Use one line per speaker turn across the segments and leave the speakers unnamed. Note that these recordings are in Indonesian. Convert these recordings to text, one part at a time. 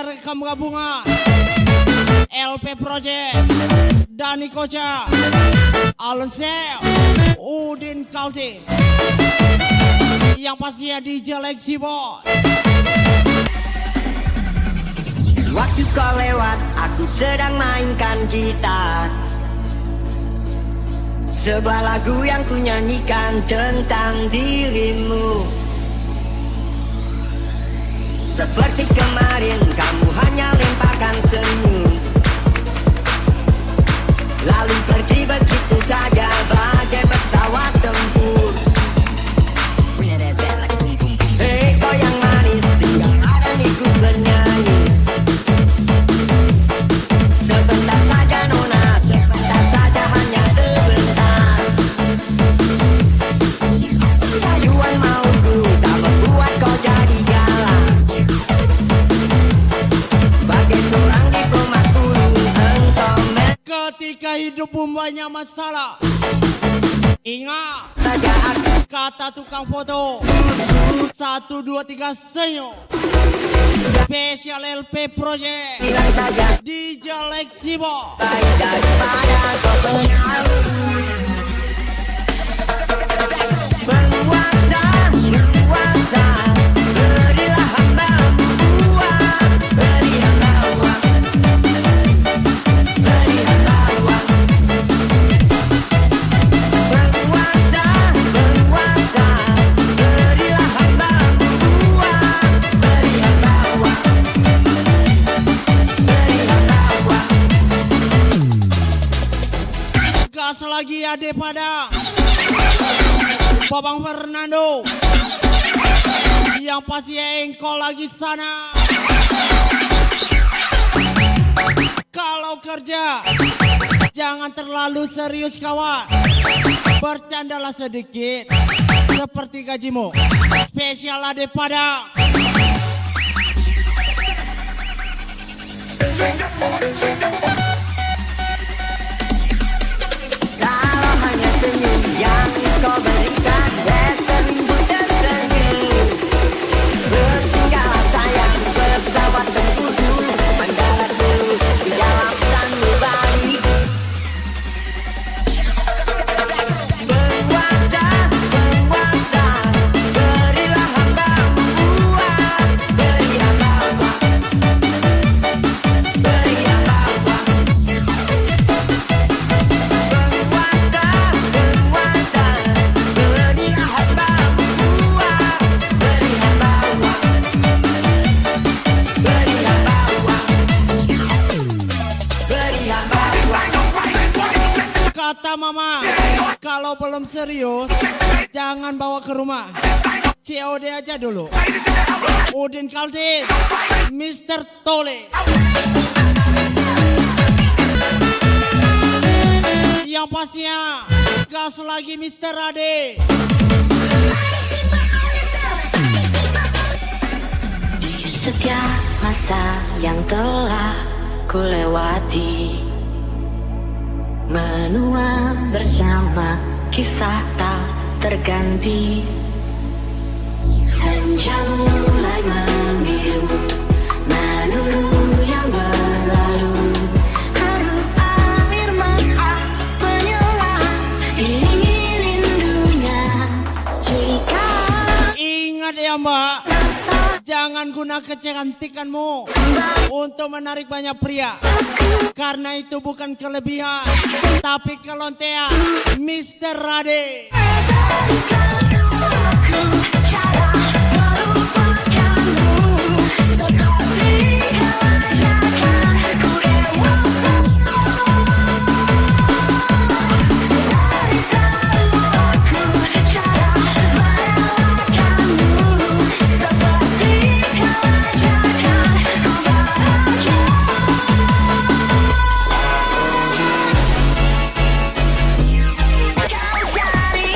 rekam gabungan LP Project, Dani Koca, Alun Sel, Udin Kalti, yang pastinya DJ Lexi Boy.
Waktu kau lewat, aku sedang mainkan gitar. Sebuah lagu yang ku nyanyikan tentang dirimu. Seperti kemarin, kamu hanya lemparkan senyum, lalu pergi begitu saja bagai pesawat tempur. Hei kau yang manis, tinggal ada niku bernyanyi. Sebentar saja nona, sebentar saja hanya sebentar. Rayuan mauku tak membuat kau jadi galak. Bagai seorang diplomat kurung engkau.
Ketika hidupmu banyak masalah, ingat
Saja aku
kata tukang foto 1, 2, 3 senyum. Spesial LP Project,
bilang saja
DJ Lexi Boy.
baik daripada kau benar. Penguasa, penguasa, berilah hamba-Mu uang, beri hamba uang, beri hamba uang. Penguasa, penguasa, berilah hamba-Mu uang, beri hamba uang, beri hamba uang.
Gas lagi Ade Padang, Babang Fernando, yang pasti engkau lagi sana. Kalau kerja jangan terlalu serius kawan, bercandalah sedikit seperti gajimu. Spesial Ade Padang.
Kalau hanya senyum yang kau berikan, seribu tersenyum. Bersinggahlah sayang, pesawat tempurku, mendarat dulu di dalam sanubari. Penguasa, penguasa, berilah hamba-Mu uang, beri hamba uang, beri hamba uang. Penguasa, penguasa, berilah hamba-Mu uang, beri hamba uang, beri hamba uang, beri hamba uang.
Kata mama, kalau belum serius jangan bawa ke rumah, COD aja dulu. Udin Kalti, Mr. Tole, yang pastinya gas lagi Mr. Ade.
Di setiap masa yang telah ku lewati, menua bersama kisah tak terganti. Senja mulai membiru, menunggu yang berlalu. Harum air mata menyala, ingin rindunya. Jika
Ingat ya Mbak, jangan guna kecantikanmu untuk menarik banyak pria, karena itu bukan kelebihan tapi kelontean Mr. Ade.
cara melupakanmu seperti kewajaran ku dewasa. Dari aku cara merelakanmu seperti kewajaran ku bahagia. Kau cari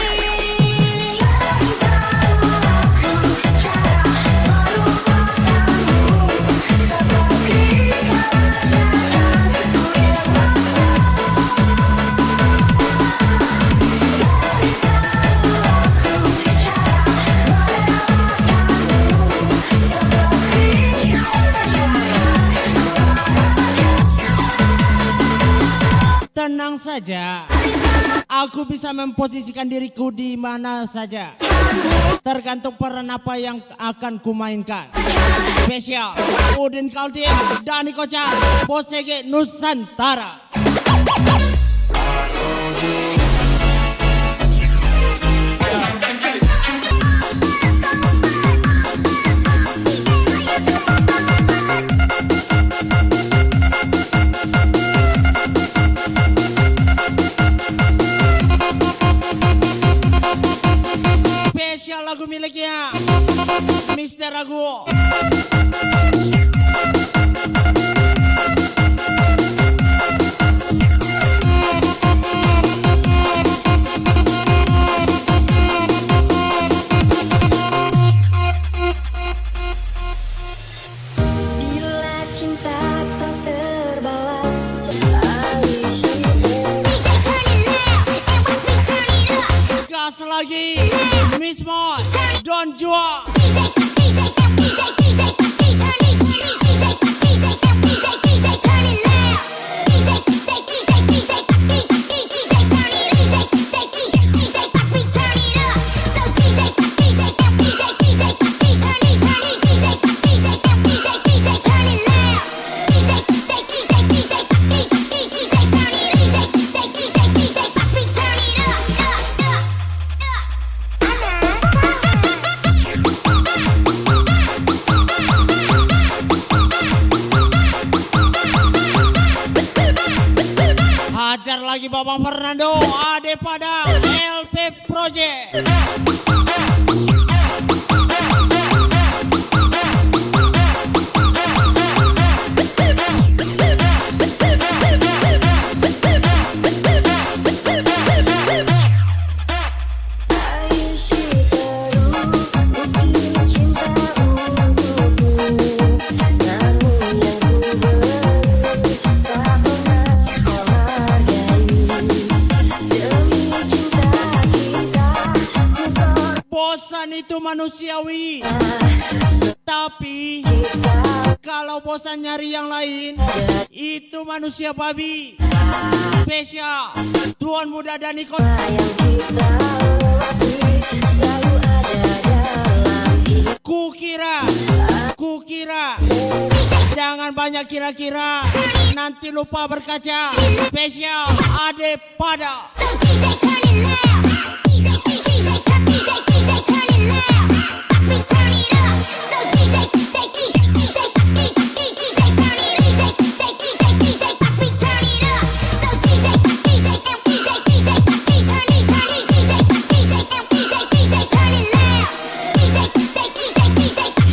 saja. Aku bisa memposisikan diriku di mana saja. Tergantung peran apa yang akan kumainkan. Spesial Udin Kaltim, Dani Kocar, Bosege Nusantara. Spesial lagu miliknya Mister Ragu.
Bila cinta tak terbalas,
Gas lagi Miss Mon, Don Juan. Hajar lagi Babang Fernando, Ade Padang, LP Project. Bosan itu manusiawi, tapi kalau bosan nyari yang lain, itu manusia babi. Spesial Tuan Muda Dani Kocar. Kukira, jangan banyak kira-kira, nanti lupa berkaca. Spesial Ade Pada.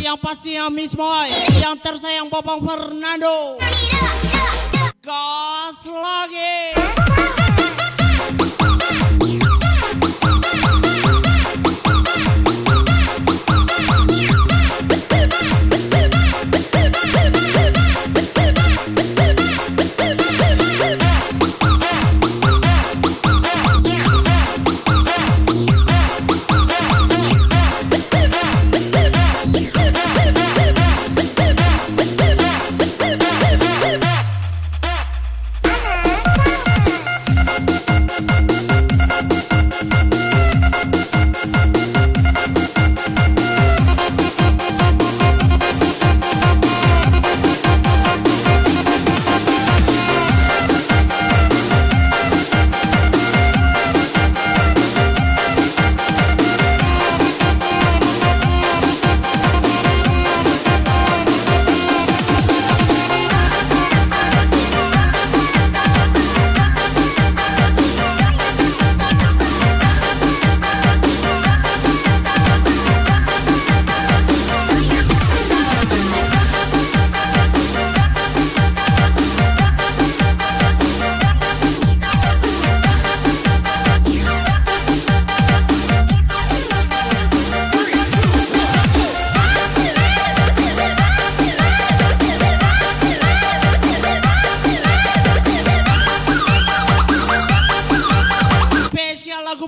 Yang pasti yang Miss Moy, yang tersayang Babang Fernando. Gas lagi.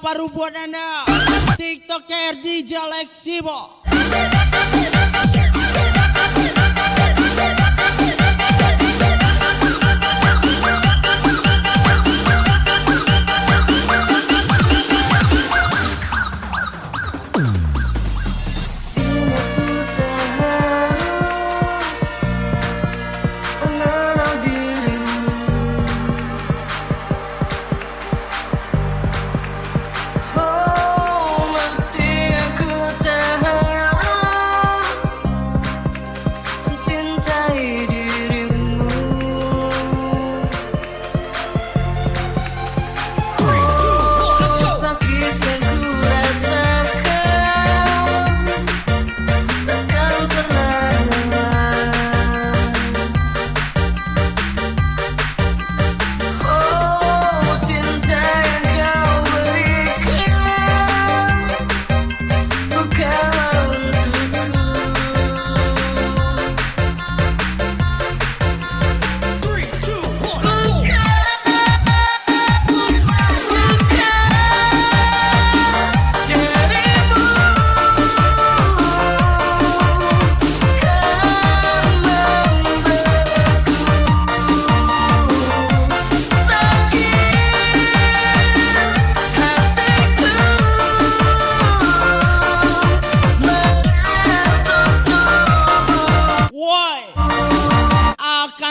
baru buat Anda, TikToker DJ Lexibo.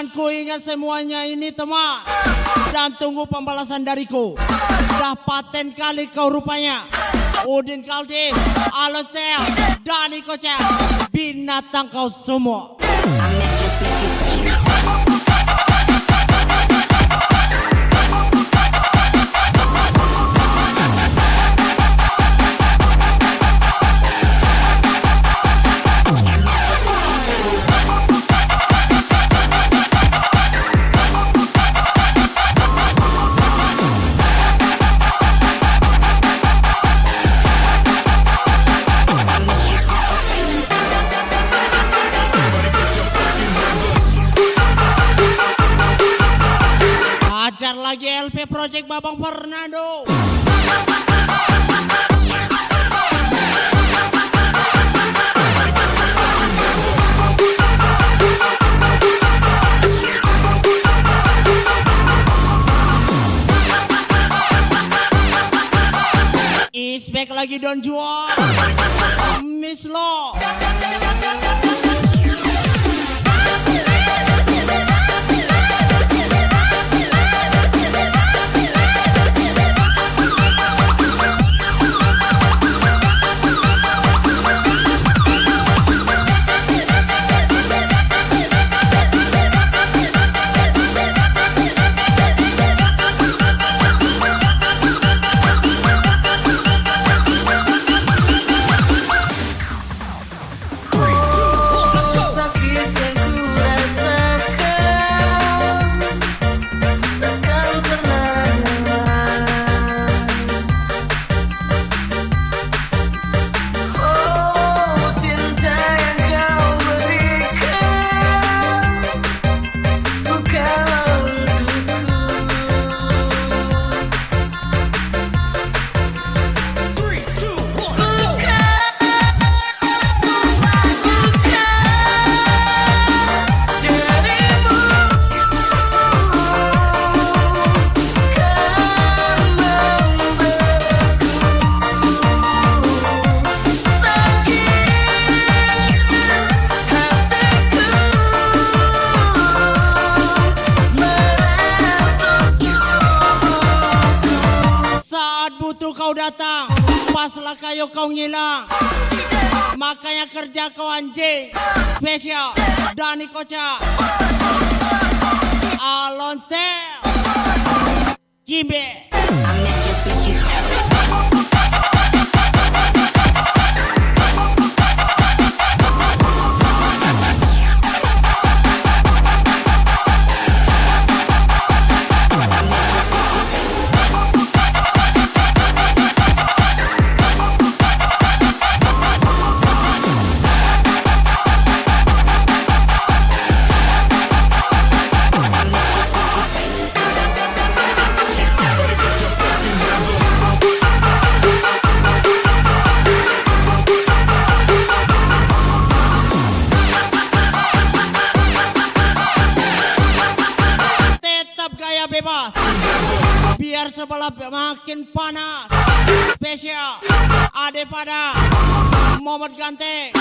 Dan ku ingat semuanya ini teman. Dan tunggu pembalasan dariku. Dah paten kali kau rupanya. Udin Kaltim, Alosel, Dani Kocak, binatang kau semua. Ajar lagi LP Project Babang Fernando. Is back lagi Don Juan. Miss Lo. Kau datang, paslah kayu kau ngilang. Makanya kerja kau anjing. Spesial Dani Kocak, Alon Stel, Kimbe. Bebas biar sebelah makin panas. Spesial Ade Pada Muhammad Ganteng.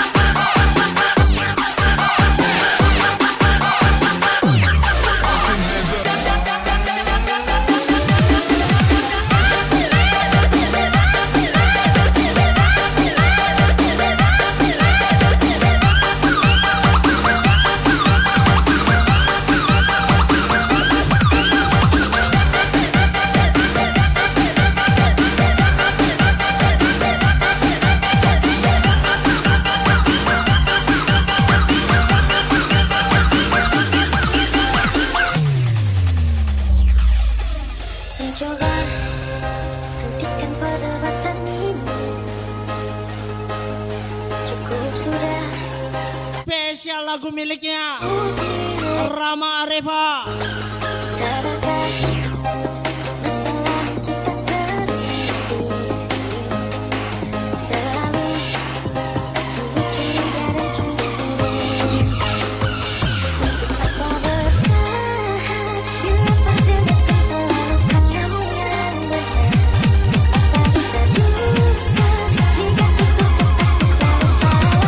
Coba hentikan perdebatan ini. Cukup sudah.
Spesial lagu miliknya Rama Arefa.
Sadarkan masalah kita terus di sini. Selalu tumbuh curiga dan cemburu. Untuk apa bertahan bila perdebatan selalu kamu yang benar? Apa kita teruskan jika itu kataku selalu salah?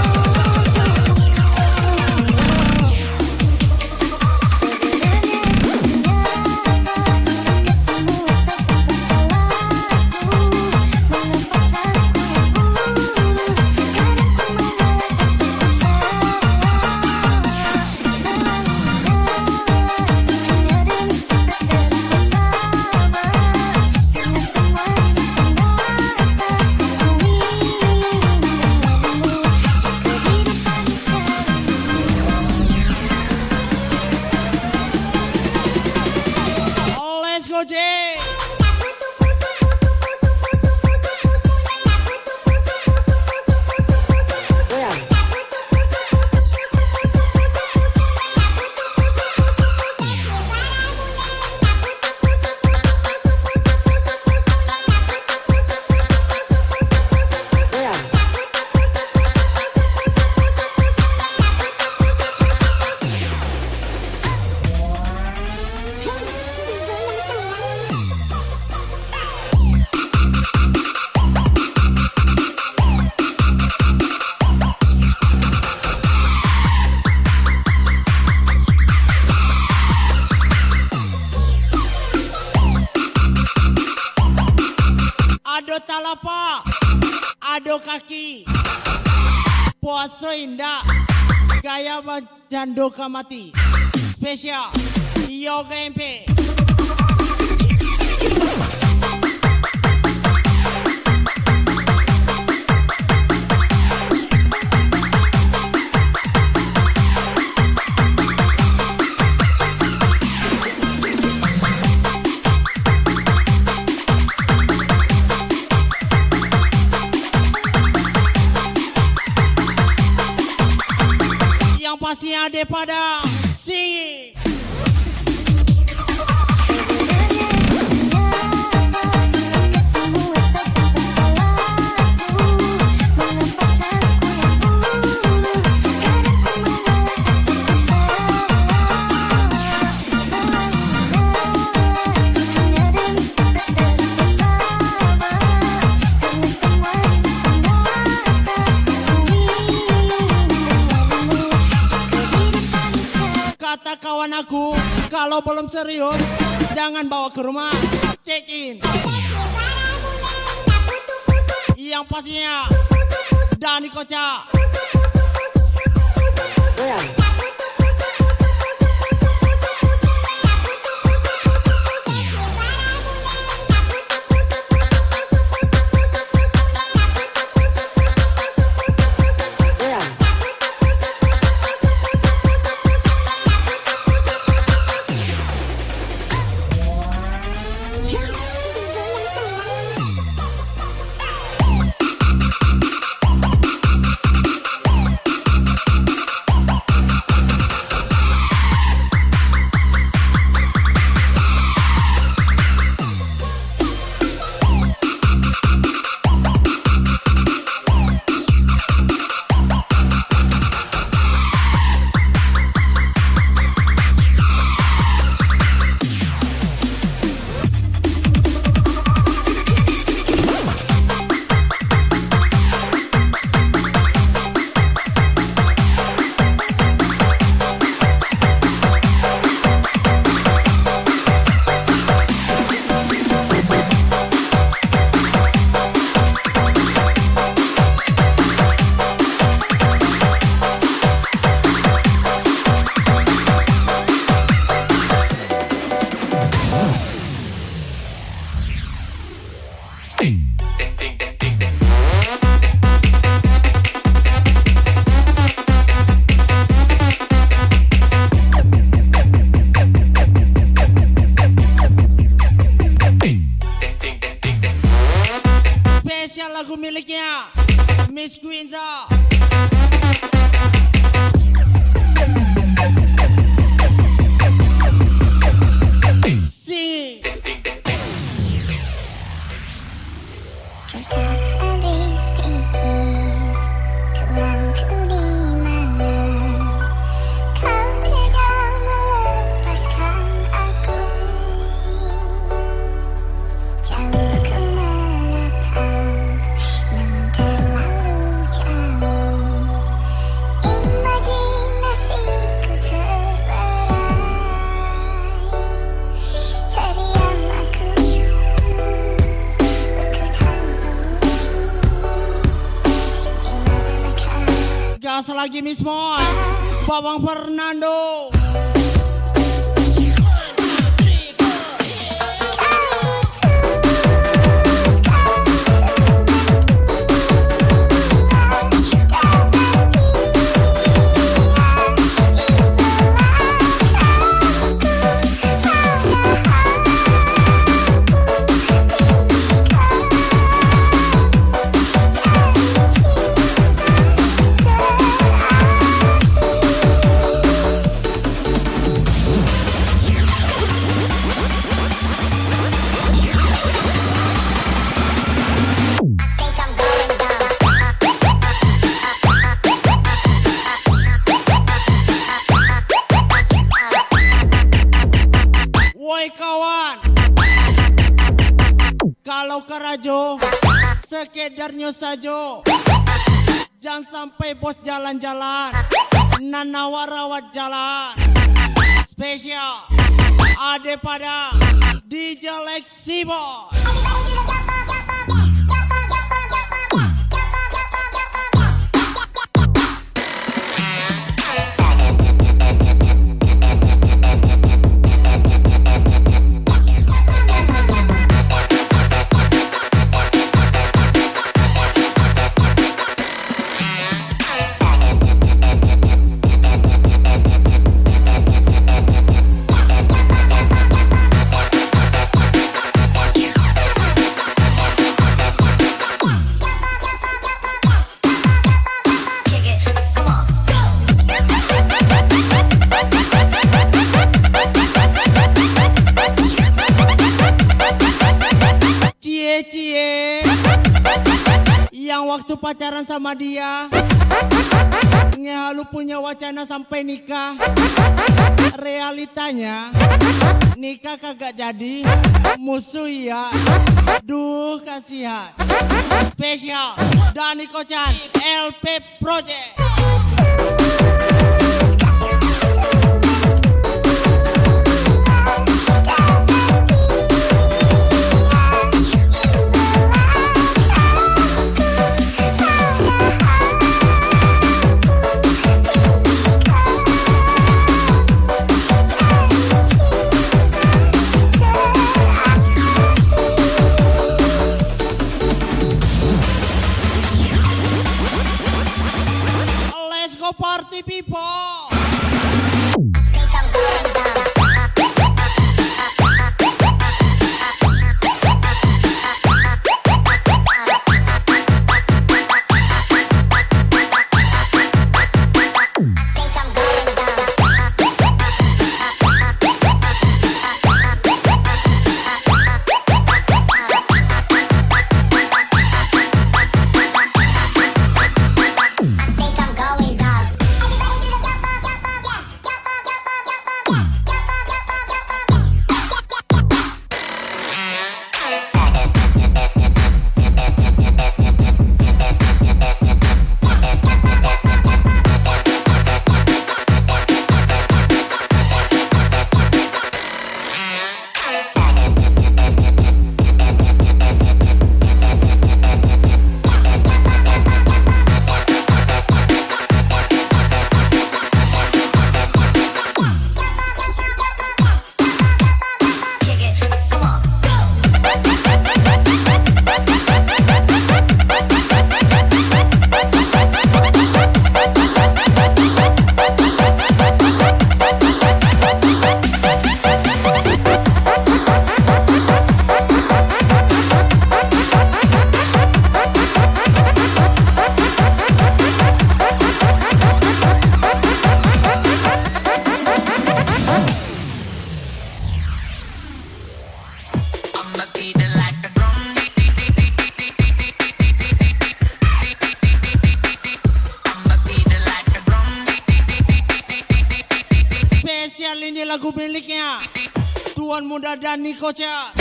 Poso indah, gaya jando kamati. Spesial, Yoga MP. Yang pasti ada pada sing. Kata kawan aku, kalau belum serius, jangan bawa ke rumah, check in. Yang pastinya, Dani Kocak. Spesial lagu miliknya Miss Quinza. Sing.
Kita habis pikir kurangku di mana kau tega melepaskan aku. Jauh ku menatap, namun terlalu jauh. Imajinasiku terberai. Terdiam aku, aku tanpamu. Di manakah
Gas lagi Miss Moy, Babang Fernando. Woi kawan, kalau ke Rajo, sekedarnya saja. Jangan sampai bos jalan-jalan, nanawa rawat jalan. Spesial, ada pada DJ Lexi Boy. waktu pacaran sama dia, ngehalu punya wacana sampai nikah. Realitanya nikah kagak jadi, musuh ya. Duh kasihan. Spesial Dhani Kocan LP Project. Let's go party people. Spesial ini lagu miliknya Tuan Muda Dhani Kocan.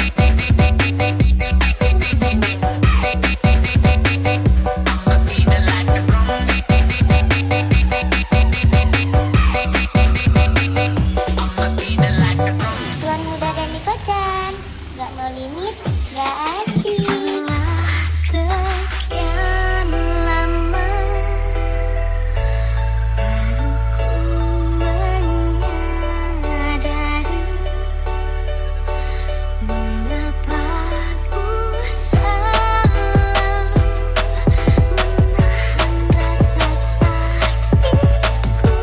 Tuan Muda Dhani Kocan, gak no limit, gak asing. Sekian lama baru ku menyadari mengapa ku salah menahan rasa sakitku.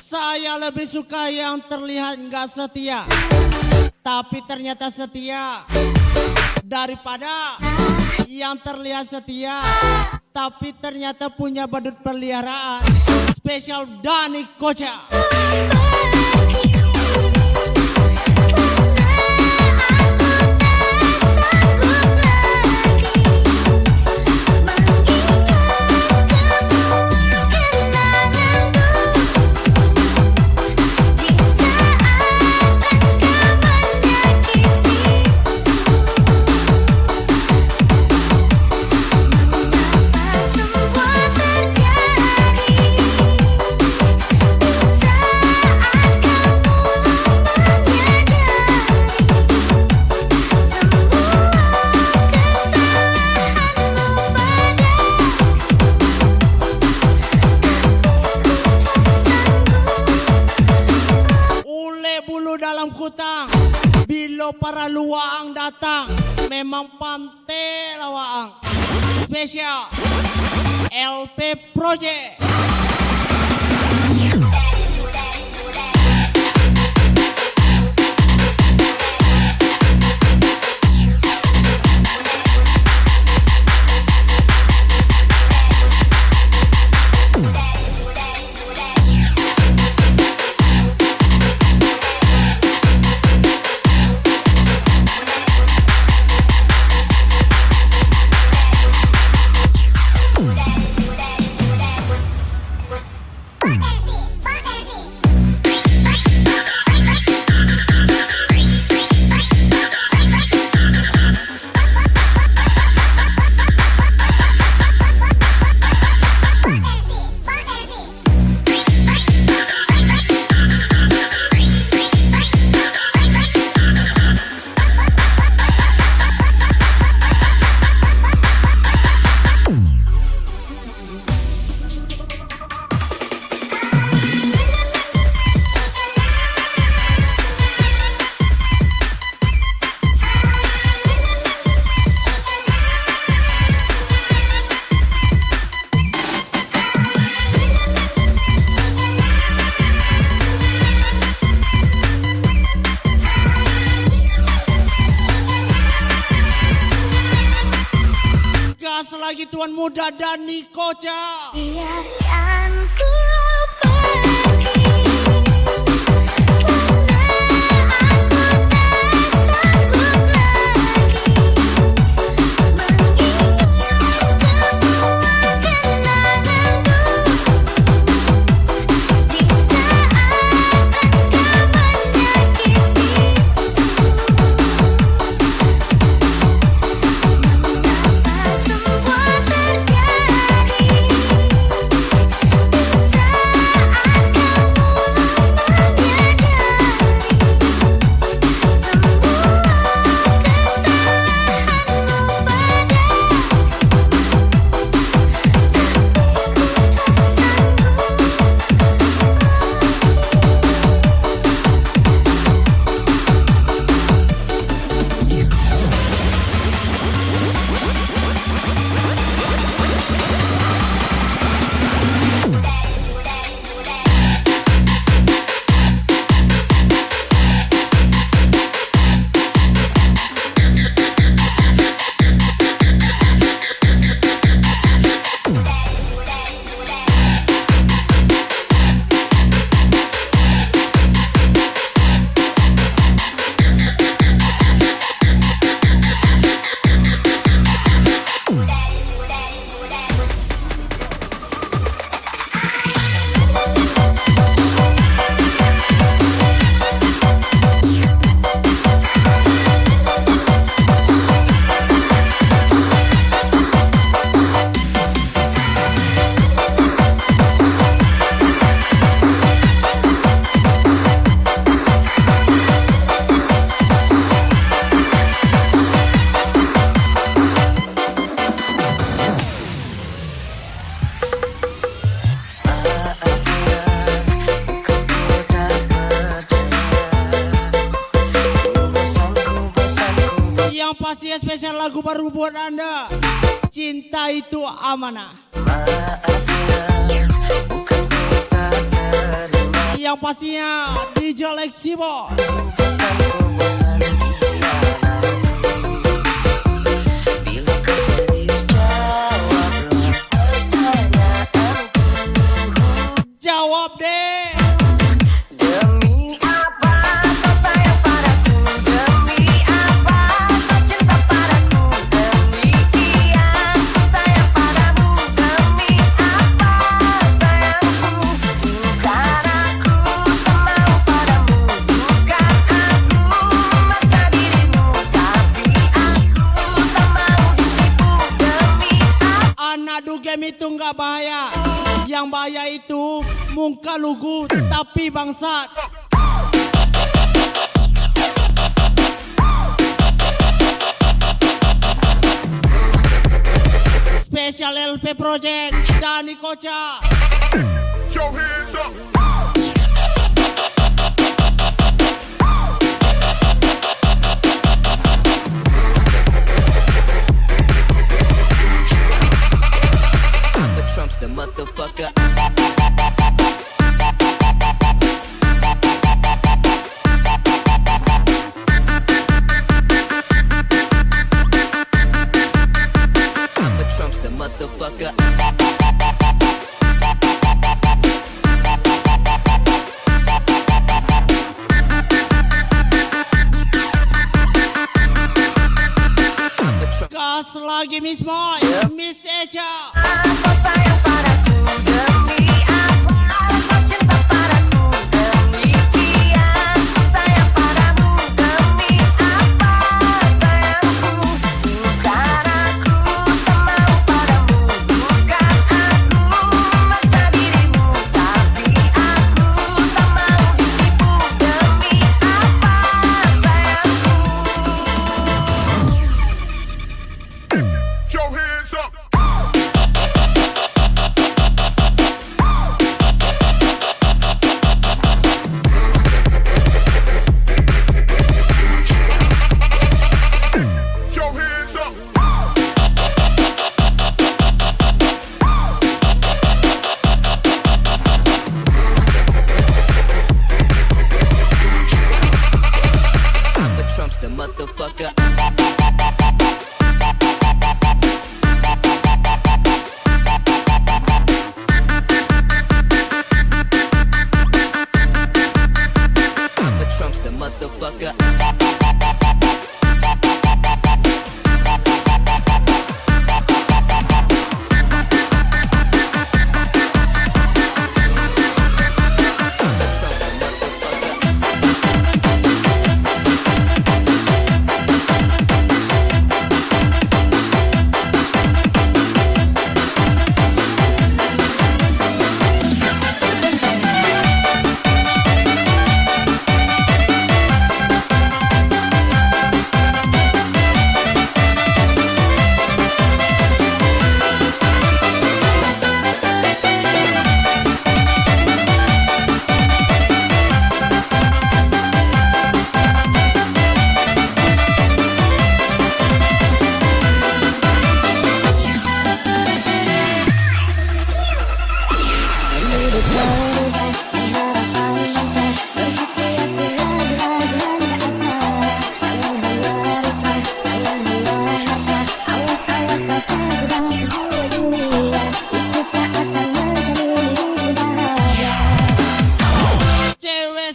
Saya lebih suka yang terlihat nggak setia, tapi ternyata setia, daripada yang terlihat setia, tapi ternyata punya badut peliharaan. Spesial Dhani Kocan. Dalam kutang, bila para luaang datang, memang pantai lawaang. Spesial LP Project. lagi tuan muda Dani Koca.
Biarkan ku pergi, karena aku tak sanggup lagi mengingat semua kenanganmu di saat engkau menyakitiku. Mengapa semua terjadi di saat kau mulai menyadari
Yang pasti spesial lagu baru buat Anda. Cinta itu amanah. Yang pastinya DJ Lexibo. Jawab deh.
Demi apa kau sayang padaku? Demi apa kau cinta padaku? Demikian ku sayang padamu. Demi apa sayangku? Bukan aku tak mau padamu. Bukan aku memaksa dirimu. Tapi aku tak mau ditipu. Demi apa?
Anak dugem itu nggak bahaya. Yang bahaya itu muka lugu tapi bangsat. Special LP Project Dani Koca.
Your hands up.
But Trump's the motherfucker. But Trump's the motherfucker.
Gas lagi Miss Moy, Miss Echa.
Apa sayang padaku? Demi apa kau cinta padaku? Demikian ku sayang padamu. Demi apa sayangku? Bukan aku tak mau padamu. Bukan aku memaksa dirimu. Tapi aku tak mau ditipu. Demi apa sayangku?
Your hands up. Your hands up.
But Trump's the motherfucker. motherfucker.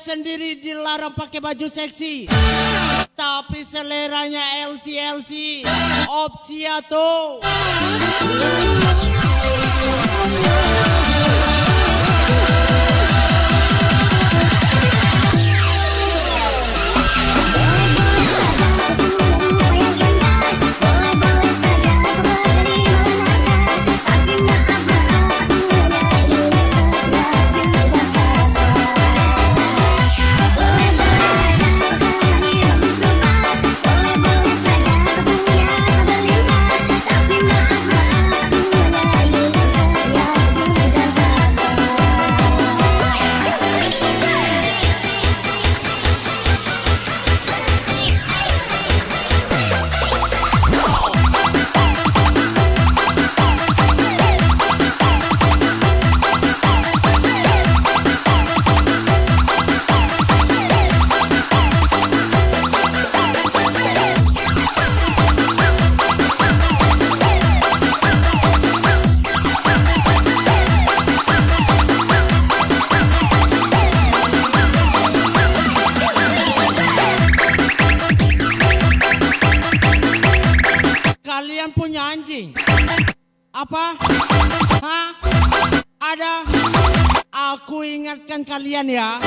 Sendiri dilarang pakai baju seksi, tapi seleranya LC opsi tuh. Kalian punya anjing? Apa? Hah? Ada? Aku ingatkan kalian ya,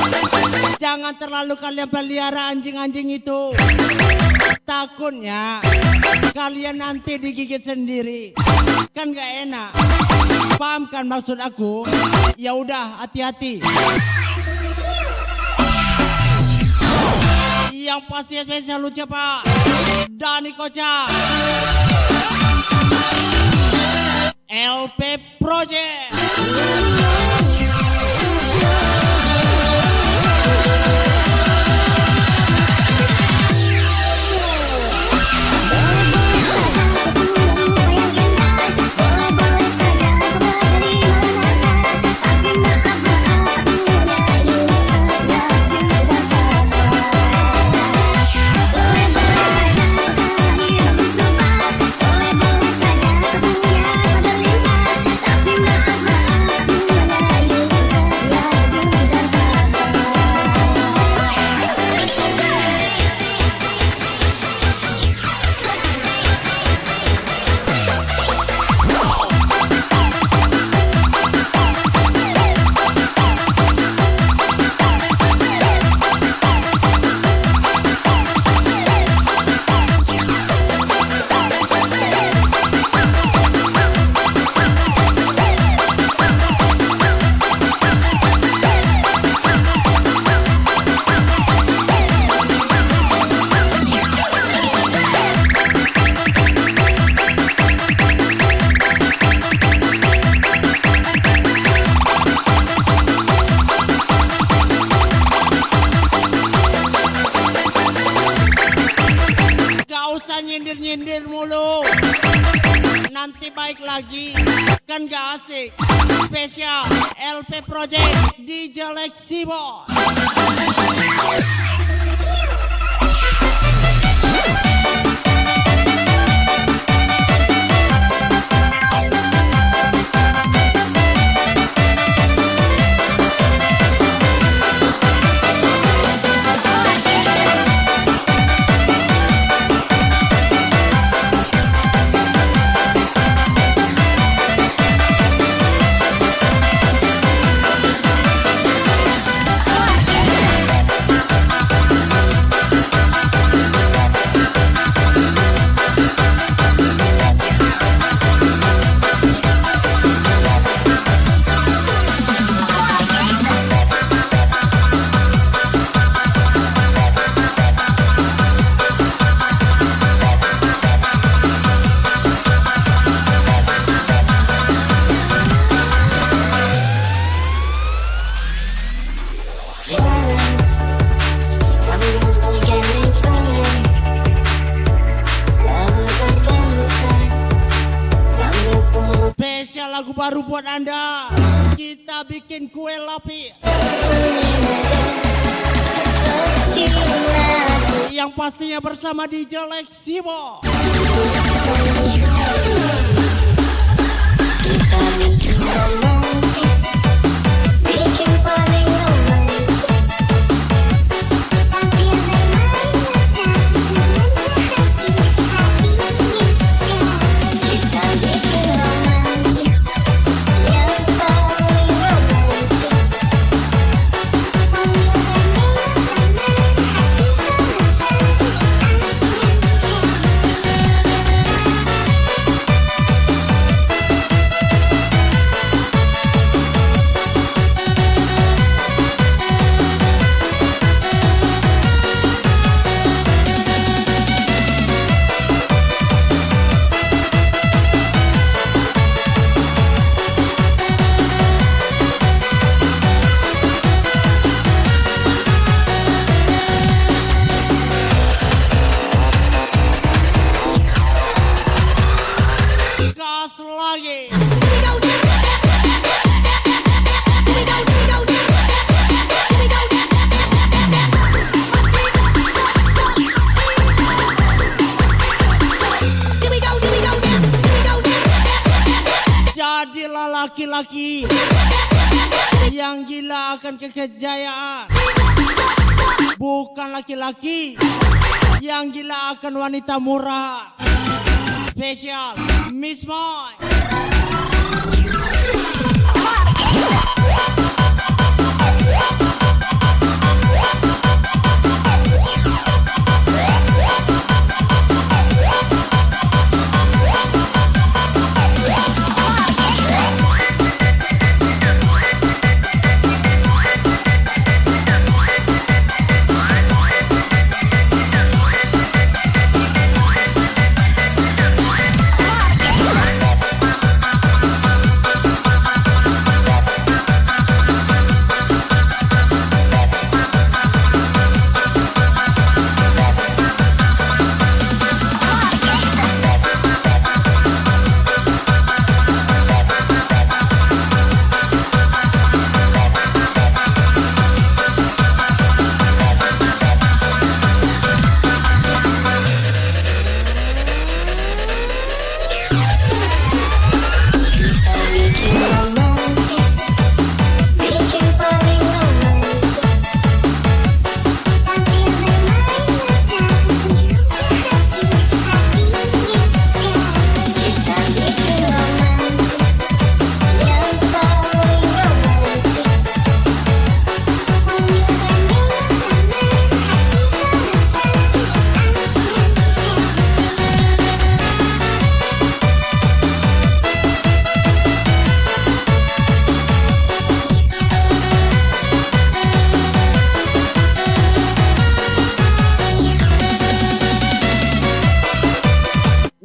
jangan terlalu kalian pelihara anjing-anjing itu. Takutnya kalian nanti digigit sendiri, kan gak enak. Paham kan maksud aku? Ya udah, hati-hati. Yang pasti spesial lucu Pak Dani Kocak, LP Project. nyindir mulu. Nanti baik lagi, kan gak asik. Spesial LP Project DJ Lexibo. lagu baru buat Anda. Kita bikin kue lapis. Yang pastinya bersama DJ Lexibo.
Kita bikin romantis, bikin paling romantis. Sambil bermain dengan hati-hatinya. Kita bikin romantis, yang paling romantis. Sambil bermain
Gas lagi. Jadilah laki-laki yang gila akan kekejayaan. Bukan laki-laki yang gila akan wanita murah. Spesial Miss Moy.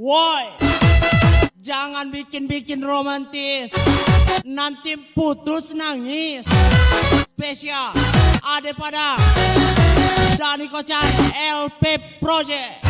Woi, jangan bikin-bikin romantis, nanti putus nangis. Spesial Ade Padang, Dani Kocan, LP Project.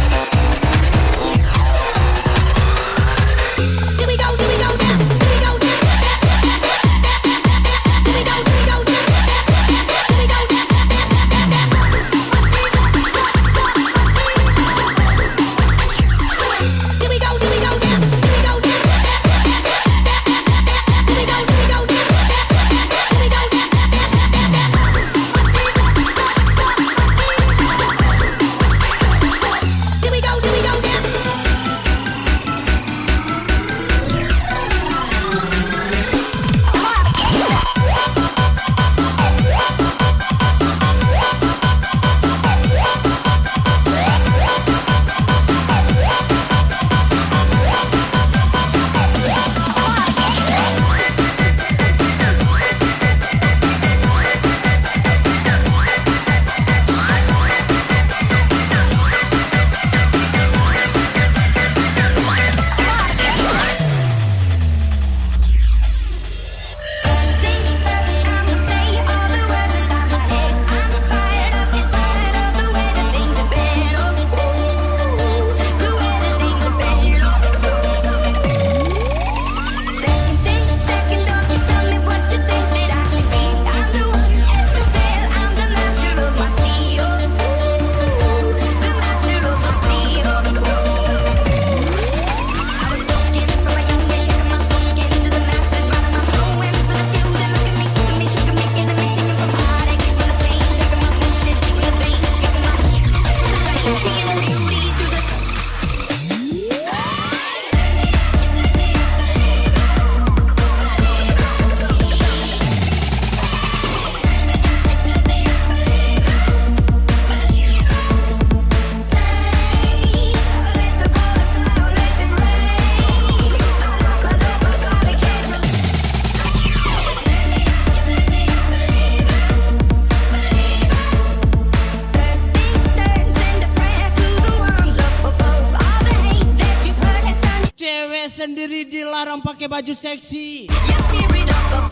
sendiri dilarang pakai baju seksi,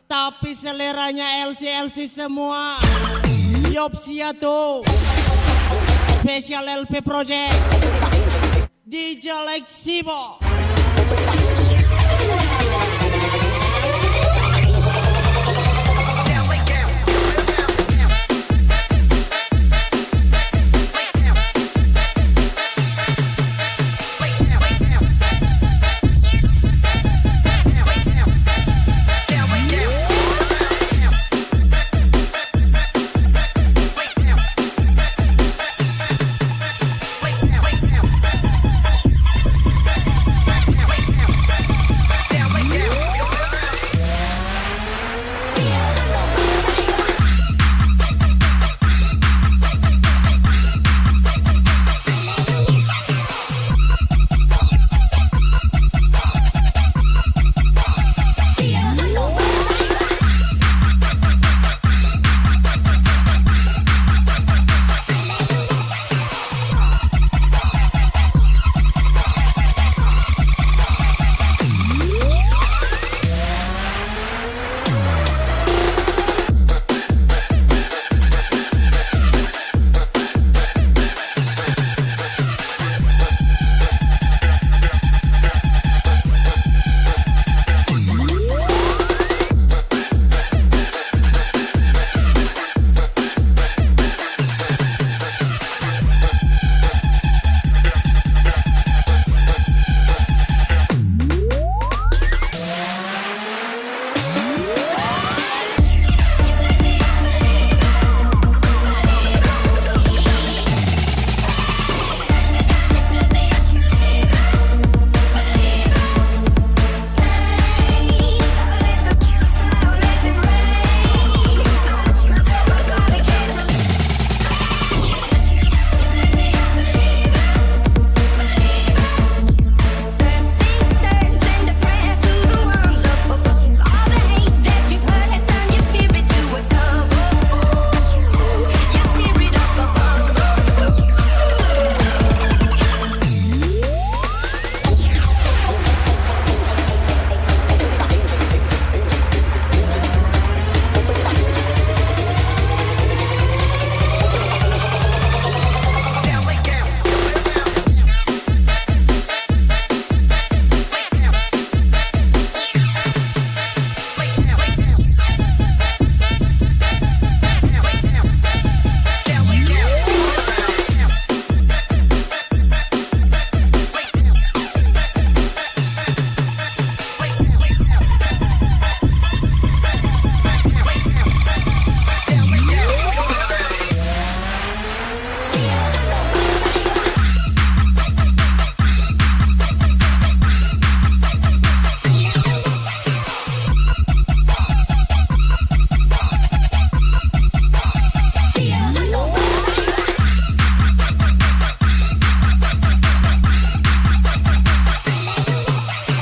tapi seleranya LC semua. Yop siatu Special LP Project DJ Lexibo.